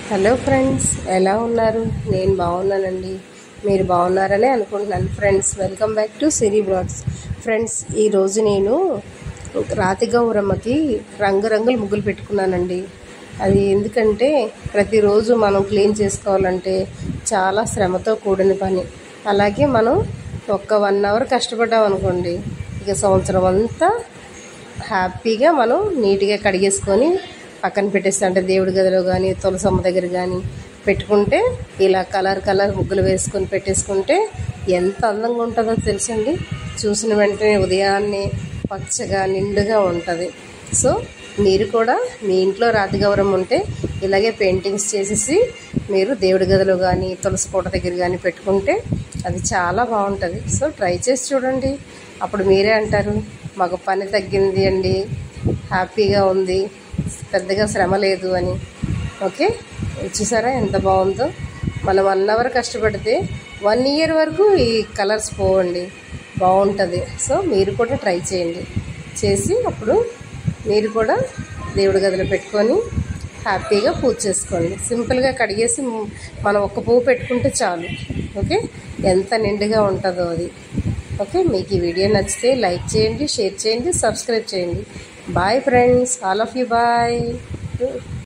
Hello friends, ఎలా ఉన్నారు? నేను బాగున్నానండి. మీరు బాగున్నారనే అనుకుంటున్నాను. Friends, welcome back to Siri blogs. Friends, ఈరోజు నేను రాతి గౌరమ్మకి రంగురంగుల ముగ్గులు పెట్టుకున్నానండి. అది ఎందుకంటే ప్రతిరోజు మనం క్లీన్ చేసుకోవాలంటే చాలా శ్రమతో కూడిన పని. అలాగే మనం ఒక్క 1 అవర్ కష్టపడ్డాం అనుకోండి, ఇక సంవత్సరం అంతా హ్యాపీగా మనం నీట్గా కడిగేసుకొని పక్కన పెట్టేస్తే, అంటే దేవుడి గదిలో కానీ తులసమ్మ దగ్గర కానీ పెట్టుకుంటే, ఇలా కలర్ ముగ్గులు వేసుకొని పెట్టేసుకుంటే ఎంత అందంగా ఉంటుందో తెలుసండి. చూసిన వెంటనే ఉదయాన్నే పచ్చగా నిండుగా ఉంటుంది. సో మీరు కూడా మీ ఇంట్లో రాతి గౌరమ్మ ఉంటే ఇలాగే పెయింటింగ్స్ చేసేసి మీరు దేవుడి గదిలో కానీ తులసి కోట దగ్గర కానీ పెట్టుకుంటే అది చాలా బాగుంటుంది. సో ట్రై చేసి చూడండి. అప్పుడు మీరే అంటారు, మాకు పని తగ్గింది అండి, హ్యాపీగా ఉంది, పెద్దగా శ్రమ లేదు అని. ఓకే, చూసారా ఎంత బాగుందో? మనం 1 అవర్ కష్టపడితే 1 ఇయర్ వరకు ఈ కలర్స్ పోవండి, బాగుంటుంది. సో మీరు కూడా ట్రై చేయండి. చేసి అప్పుడు మీరు కూడా దేవుడి గదిలో పెట్టుకొని హ్యాపీగా పూజ చేసుకోండి. సింపుల్గా కడిగేసి మనం ఒక్క పువ్వు పెట్టుకుంటే చాలు. ఓకే, ఎంత నిండుగా ఉంటుందో అది. ఓకే, మీకు ఈ వీడియో నచ్చితే లైక్ చేయండి, షేర్ చేయండి, సబ్స్క్రైబ్ చేయండి. Bye friends, all of you bye.